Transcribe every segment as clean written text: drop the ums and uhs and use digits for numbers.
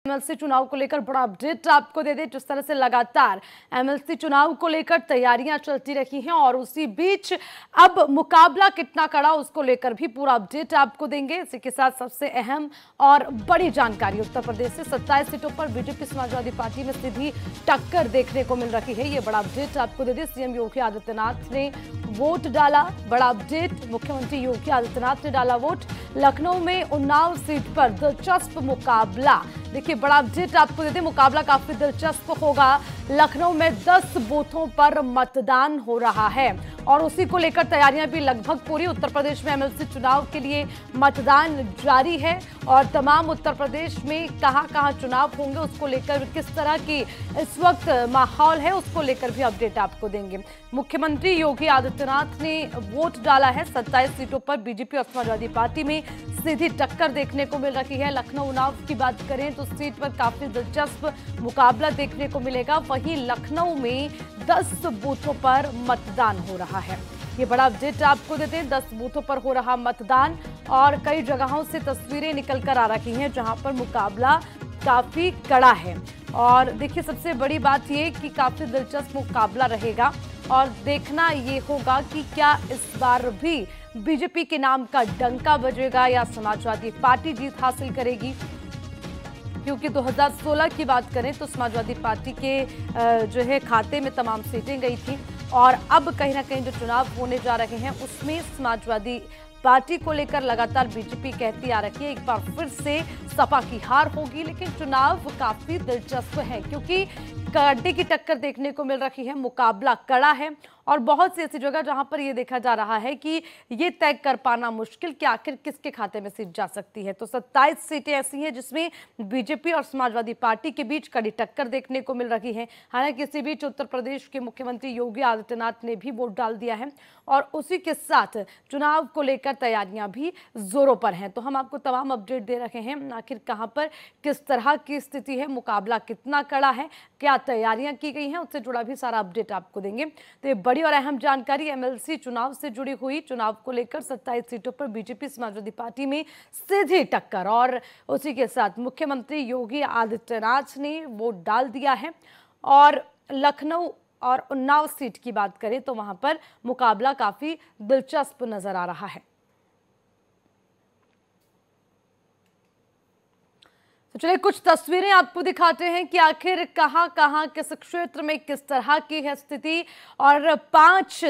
MLC चुनाव को लेकर बड़ा अपडेट आपको दे दें। जिस तरह से लगातार एमएलसी चुनाव को लेकर तैयारियां चलती रही हैं और उसी बीच अब मुकाबला कितना कड़ा उसको लेकर भी पूरा अपडेट आपको देंगे। इसी के साथ सबसे अहम और बड़ी जानकारी, उत्तर प्रदेश से 27 सीटों पर बीजेपी समाजवादी पार्टी में सीधी टक्कर देखने को मिल रही है। ये बड़ा अपडेट आपको दे दें। सीएम योगी आदित्यनाथ ने वोट डाला, बड़ा अपडेट। मुख्यमंत्री योगी आदित्यनाथ ने डाला वोट। लखनऊ में उन्नाव सीट पर दिलचस्प मुकाबला। देखिए, बड़ा अपडेट आपको देते हैं। मुकाबला काफी दिलचस्प होगा। लखनऊ में 10 बूथों पर मतदान हो रहा है और उसी को लेकर तैयारियां भी लगभग पूरी। उत्तर प्रदेश में एमएलसी चुनाव के लिए मतदान जारी है और तमाम उत्तर प्रदेश में कहां-कहां चुनाव होंगे उसको लेकर किस तरह की इस वक्त माहौल है उसको लेकर भी अपडेट आपको देंगे। मुख्यमंत्री योगी आदित्यनाथ ने वोट डाला है। 27 सीटों पर बीजेपी और समाजवादी पार्टी में सीधी टक्कर देखने को मिल रही है। लखनऊ उन्नाव की बात करें तो सीट पर काफी दिलचस्प मुकाबला देखने को मिलेगा। वहीं लखनऊ में 10 बूथों पर मतदान हो रहा है। ये बड़ा अपडेट आपको देते हैं। 10 बूथों पर हो रहा मतदान और कई जगहों से तस्वीरें निकल कर आ रही हैं जहां पर मुकाबला काफी कड़ा है। और देखिए, सबसे बड़ी बात ये कि काफी दिलचस्प मुकाबला रहेगा और देखना ये होगा कि क्या इस बार भी बीजेपी के नाम का डंका बजेगा या समाजवादी पार्टी जीत हासिल करेगी। क्योंकि 2016 की बात करें तो समाजवादी पार्टी के जो है खाते में तमाम सीटें गई थी और अब कहीं ना कहीं जो चुनाव होने जा रहे हैं उसमें समाजवादी पार्टी को लेकर लगातार बीजेपी कहती आ रही है एक बार फिर से सपा की हार होगी। लेकिन चुनाव काफी दिलचस्प है क्योंकि कड़े की टक्कर देखने को मिल रही है। मुकाबला कड़ा है और बहुत सी ऐसी जगह जहां पर यह देखा जा रहा है कि ये तय कर पाना मुश्किल कि आखिर किसके खाते में सीट जा सकती है। तो 27 सीटें ऐसी हैं जिसमें बीजेपी और समाजवादी पार्टी के बीच कड़ी टक्कर देखने को मिल रही है। हालांकि इसी बीच उत्तर प्रदेश के मुख्यमंत्री योगी आदित्यनाथ ने भी वोट डाल दिया है और उसी के साथ चुनाव को लेकर तैयारियां भी जोरों पर हैं। तो हम आपको तमाम अपडेट दे रहे हैं, आखिर कहां पर किस तरह की स्थिति है, मुकाबला कितना कड़ा है, क्या तैयारियां की गई हैं, उससे जुड़ा भी सारा अपडेट आपको देंगे। तो ये बड़ी और अहम जानकारी एमएलसी चुनाव से जुड़ी हुई। चुनाव को लेकर 27 सीटों पर बीजेपी समाजवादी पार्टी में सीधी टक्कर और उसी के साथ मुख्यमंत्री योगी आदित्यनाथ ने वोट डाल दिया है। और लखनऊ और उन्नाव सीट की बात करें तो वहां पर मुकाबला काफी दिलचस्प नजर आ रहा है। तो चलिए कुछ तस्वीरें आपको दिखाते हैं कि आखिर कहां किस क्षेत्र में किस तरह की है स्थिति। और 5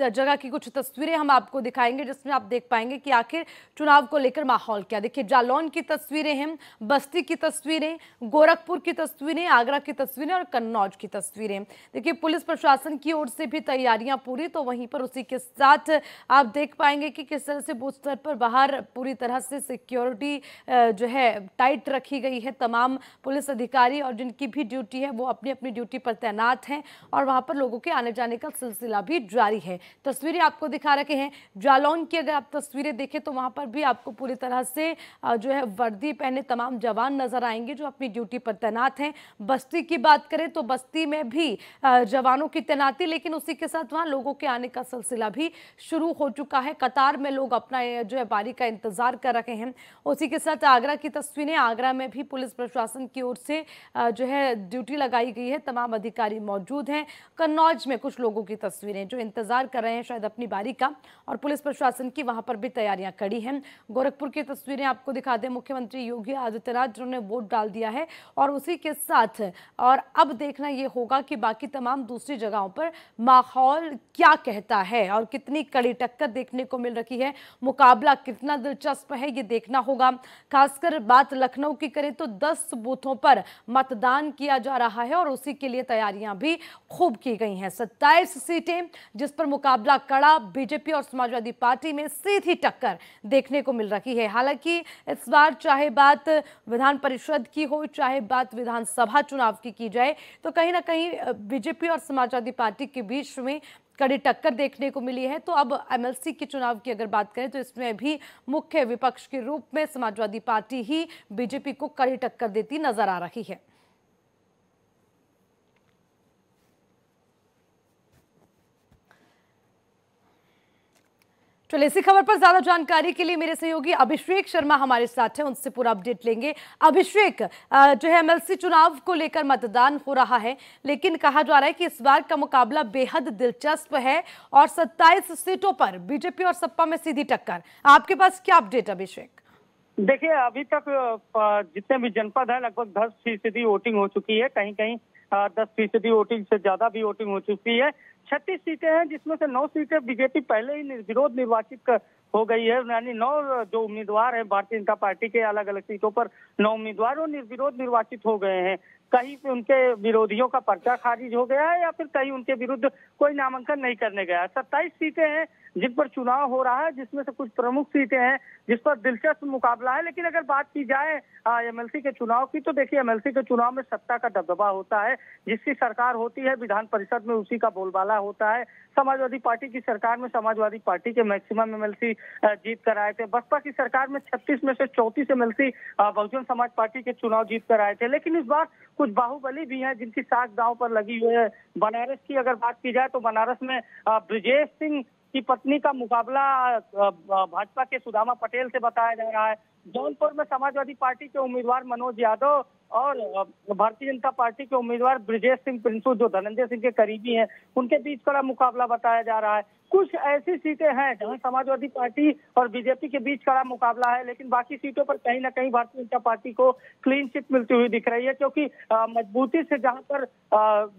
जगह की कुछ तस्वीरें हम आपको दिखाएंगे जिसमें आप देख पाएंगे कि आखिर चुनाव को लेकर माहौल क्या। देखिए, जालौन की तस्वीरें हैं, बस्ती की तस्वीरें, गोरखपुर की तस्वीरें, आगरा की तस्वीरें और कन्नौज की तस्वीरें। देखिए, पुलिस प्रशासन की ओर से भी तैयारियां पूरी। तो वहीं पर उसी के साथ आप देख पाएंगे कि किस तरह से बूथ स्तर पर बाहर पूरी तरह से सिक्योरिटी जो है टाइट रखी गई है। तमाम पुलिस अधिकारी और जिनकी भी ड्यूटी है वो अपनी अपनी ड्यूटी पर तैनात हैं और वहां पर लोगों के आने जाने का सिलसिला भी जारी है। तस्वीरें आपको दिखा रखे हैं जालौन की। अगर आप तस्वीरें देखें तो वहां पर भी आपको पूरी तरह से जो है वर्दी पहने तमाम जवान नजर आएंगे जो अपनी ड्यूटी पर तैनात हैं। बस्ती की बात करें तो बस्ती में भी जवानों की तैनाती, लेकिन उसी के साथ वहां लोगों के आने का सिलसिला भी शुरू हो चुका है। कतार में लोग अपना जो है बारी का इंतजार कर रहे हैं। उसी के साथ आगरा की तस्वीरें, आगरा में भी पुलिस प्रशासन की ओर से जो है ड्यूटी लगाई गई है, तमाम अधिकारी मौजूद हैं। कन्नौज में कुछ लोगों की तस्वीरें जो इंतजार कर रहे हैं शायद अपनी बारी का और पुलिस प्रशासन की वहां पर भी तैयारियां कड़ी हैं। गोरखपुर की तस्वीरें आपको दिखा दें, मुख्यमंत्री योगी आदित्यनाथ जिन्होंने वोट डाल दिया है और उसी के साथ और अब देखना यह होगा कि बाकी तमाम दूसरी जगहों पर माहौल क्या कहता है और कितनी कड़ी टक्कर देखने को मिल रही है, मुकाबला कितना दिलचस्प है ये देखना होगा। खासकर बात लखनऊ की करें तो 10 बूथों पर मतदान किया जा रहा है और उसी के लिए तैयारियां भी खूब की गई हैं। 27 सीटें जिस पर मुकाबला कड़ा, बीजेपी और समाजवादी पार्टी में सीधी टक्कर देखने को मिल रही है। हालांकि इस बार चाहे बात विधान परिषद की हो, चाहे बात विधानसभा चुनाव की जाए, तो कहीं ना कहीं बीजेपी और समाजवादी पार्टी के बीच में कड़ी टक्कर देखने को मिली है। तो अब एमएलसी के चुनाव की अगर बात करें तो इसमें भी मुख्य विपक्ष के रूप में समाजवादी पार्टी ही बीजेपी को कड़ी टक्कर देती नजर आ रही है। चलिए, इसी खबर पर ज्यादा जानकारी के लिए मेरे सहयोगी अभिषेक शर्मा हमारे साथ हैं, उनसे पूरा अपडेट लेंगे। अभिषेक, जो है एमएलसी चुनाव को लेकर मतदान हो रहा है, लेकिन कहा जा रहा है कि इस बार का मुकाबला बेहद दिलचस्प है और 27 सीटों पर बीजेपी और सपा में सीधी टक्कर। आपके पास क्या अपडेट अभिषेक? देखिए, अभी तक जितने भी जनपद है लगभग 10% वोटिंग हो चुकी है, कहीं कहीं 10% वोटिंग से ज्यादा भी वोटिंग हो चुकी है। 36 सीटें हैं जिसमें से 9 सीटें बीजेपी पहले ही निर्विरोध निर्वाचित हो गई है, यानी 9 जो उम्मीदवार हैं भारतीय जनता पार्टी के अलग अलग सीटों पर 9 उम्मीदवार वो निर्विरोध निर्वाचित हो गए हैं। कहीं पे उनके विरोधियों का पर्चा खारिज हो गया है या फिर कहीं उनके विरुद्ध कोई नामांकन नहीं करने गया। 27 सीटें हैं जिन पर चुनाव हो रहा है, जिसमें से कुछ प्रमुख सीटें हैं जिस पर दिलचस्प मुकाबला है। लेकिन अगर बात की जाए एमएलसी के चुनाव की, तो देखिए एमएलसी के चुनाव में सत्ता का दबदबा होता है। जिसकी सरकार होती है विधान परिषद में उसी का बोलबाला होता है। समाजवादी पार्टी की सरकार में समाजवादी पार्टी के मैक्सिमम एमएलसी जीत कर आए थे। बसपा की सरकार में 36 में से 34 एमएलसी बहुजन समाज पार्टी के चुनाव जीत कर आए थे। लेकिन इस बार कुछ बाहुबली भी हैं जिनकी साख दांव पर लगी हुई है। बनारस की अगर बात की जाए तो बनारस में ब्रिजेश सिंह की पत्नी का मुकाबला भाजपा के सुदामा पटेल से बताया जा रहा है। जौनपुर में समाजवादी पार्टी के उम्मीदवार मनोज यादव और भारतीय जनता पार्टी के उम्मीदवार ब्रिजेश सिंह पिंटू जो धनंजय सिंह के करीबी हैं, उनके बीच कड़ा मुकाबला बताया जा रहा है। कुछ ऐसी सीटें हैं जहां समाजवादी पार्टी और बीजेपी के बीच कड़ा मुकाबला है, लेकिन बाकी सीटों पर कहीं ना कहीं भारतीय जनता पार्टी को क्लीन चिट मिलती हुई दिख रही है, क्योंकि मजबूती से जहां पर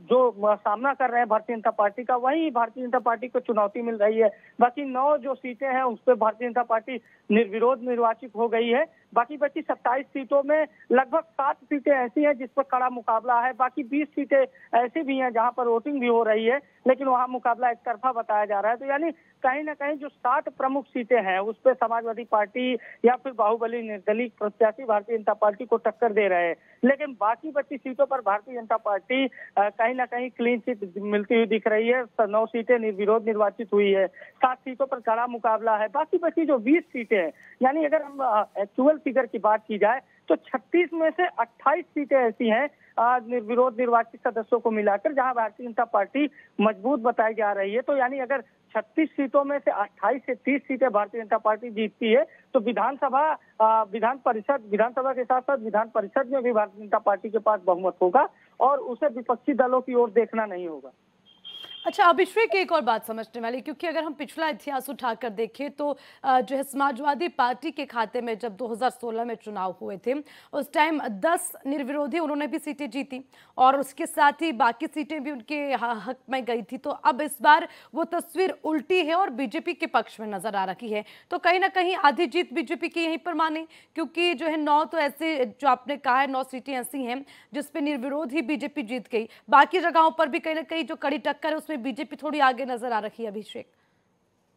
जो सामना कर रहे हैं भारतीय जनता पार्टी का, वहीं भारतीय जनता पार्टी को चुनौती मिल रही है। बाकी 9 जो सीटें हैं उस पर भारतीय जनता पार्टी निर्विरोध निर्वाचित हो गई है। बाकी बची 27 सीटों में लगभग 7 सीटें ऐसी हैं जिस पर कड़ा मुकाबला है। बाकी 20 सीटें ऐसी भी हैं जहां पर वोटिंग भी हो रही है, लेकिन वहां मुकाबला एक तरफा बताया जा रहा है। तो यानी कहीं ना कहीं जो 7 प्रमुख सीटें हैं उस पर समाजवादी पार्टी या फिर बाहुबली निर्दलीय प्रत्याशी भारतीय जनता पार्टी को टक्कर दे रहे हैं। लेकिन बाकी बची सीटों पर भारतीय जनता पार्टी कहीं ना कहीं क्लीन चिट मिलती हुई दिख रही है। 9 सीटें निर्विरोध निर्वाचित हुई है, 7 सीटों पर कड़ा मुकाबला है। बाकी बची जो 20 सीटें हैं, यानी अगर हम एक्चुअल फिगर की बात की जाए तो 36 में से 28 सीटें ऐसी हैं निर्विरोध निर्वाचित सदस्यों को मिलाकर जहां भारतीय जनता पार्टी मजबूत बताई जा रही है। तो यानी अगर 36 सीटों में से 28 से 30 सीटें भारतीय जनता पार्टी जीतती है तो विधानसभा के साथ साथ विधान परिषद में भी भारतीय जनता पार्टी के पास बहुमत होगा और उसे विपक्षी दलों की ओर देखना नहीं होगा। अच्छा अभिषेक, एक और बात समझने वाली, क्योंकि अगर हम पिछला इतिहास उठाकर देखें तो जो है समाजवादी पार्टी के खाते में जब 2016 में चुनाव हुए थे उस टाइम 10 निर्विरोधी उन्होंने भी सीटें जीती और उसके साथ ही बाकी सीटें भी उनके हक में गई थी। तो अब इस बार वो तस्वीर उल्टी है और बीजेपी के पक्ष में नजर आ रही है। तो कहीं ना कहीं आधी जीत बीजेपी की यहीं पर माने, क्योंकि जो है 9 तो ऐसे जो आपने कहा है 9 सीटें ऐसी हैं जिसपे निर्विरोध ही बीजेपी जीत गई। बाकी जगहों पर भी कहीं ना कहीं जो कड़ी टक्कर है उसमें बीजेपी थोड़ी आगे नजर आ रही है। अभिषेक,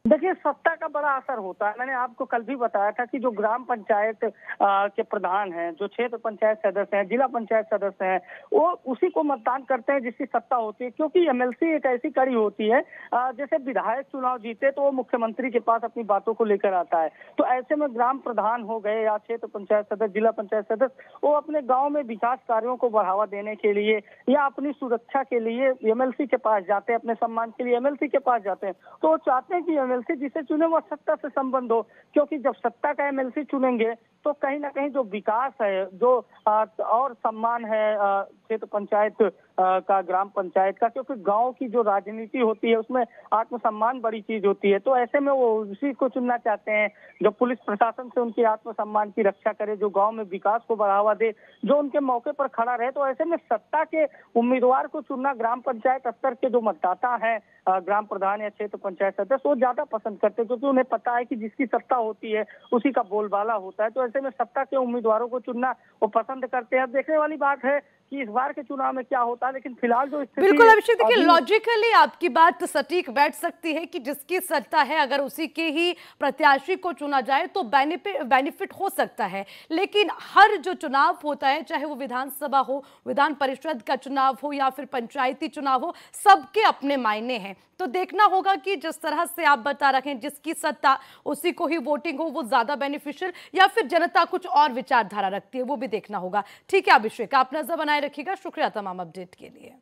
देखिए, सत्ता का बड़ा असर होता है। मैंने आपको कल भी बताया था कि जो ग्राम पंचायत के प्रधान हैं, जो क्षेत्र पंचायत सदस्य हैं, जिला पंचायत सदस्य हैं, वो उसी को मतदान करते हैं जिसकी सत्ता होती है। क्योंकि एमएलसी एक ऐसी कड़ी होती है, जैसे विधायक चुनाव जीते तो वो मुख्यमंत्री के पास अपनी बातों को लेकर आता है। तो ऐसे में ग्राम प्रधान हो गए या क्षेत्र पंचायत सदस्य, जिला पंचायत सदस्य, वो अपने गाँव में विकास कार्यों को बढ़ावा देने के लिए या अपनी सुरक्षा के लिए एमएलसी के पास जाते हैं, अपने सम्मान के लिए एमएलसी के पास जाते हैं। तो वो चाहते हैं कि एमएलसी जिसे चुने वो सत्ता से संबंध हो, क्योंकि जब सत्ता का एमएलसी चुनेंगे तो कहीं ना कहीं जो विकास है, जो और सम्मान है क्षेत्र पंचायत का, ग्राम पंचायत का, क्योंकि गांव की जो राजनीति होती है उसमें आत्मसम्मान बड़ी चीज होती है। तो ऐसे में वो उसी को चुनना चाहते हैं जो पुलिस प्रशासन से उनके आत्मसम्मान की रक्षा करे, जो गांव में विकास को बढ़ावा दे, जो उनके मौके पर खड़ा रहे। तो ऐसे में सत्ता के उम्मीदवार को चुनना ग्राम पंचायत स्तर के जो मतदाता है, ग्राम प्रधान या क्षेत्र पंचायत सदस्य, वो ज्यादा पसंद करते हैं, क्योंकि उन्हें पता है कि जिसकी सत्ता होती है उसी का बोलबाला होता है। तो ऐसे में सत्ता के उम्मीदवारों को चुनना वो पसंद करते हैं। अब देखने वाली बात है कि इस बार के चुनाव में क्या होता है, लेकिन फिलहाल जो स्थिति, बिल्कुल अभिषेक, देखिए लॉजिकली आपकी बात सटीक बैठ सकती है कि जिसकी सत्ता है अगर उसी के ही प्रत्याशी को चुना जाए तो बेनिफिट हो सकता है। लेकिन हर जो चुनाव होता है, चाहे वो विधानसभा हो, विधान परिषद का चुनाव हो या फिर पंचायती चुनाव हो, सबके अपने मायने हैं। तो देखना होगा कि जिस तरह से आप बता रहे हैं जिसकी सत्ता उसी को ही वोटिंग हो, वो ज्यादा बेनिफिशियल या फिर जनता कुछ और विचारधारा रखती है, वो भी देखना होगा। ठीक है अभिषेक, आप नजर बनाए रखिएगा। शुक्रिया तमाम अपडेट के लिए।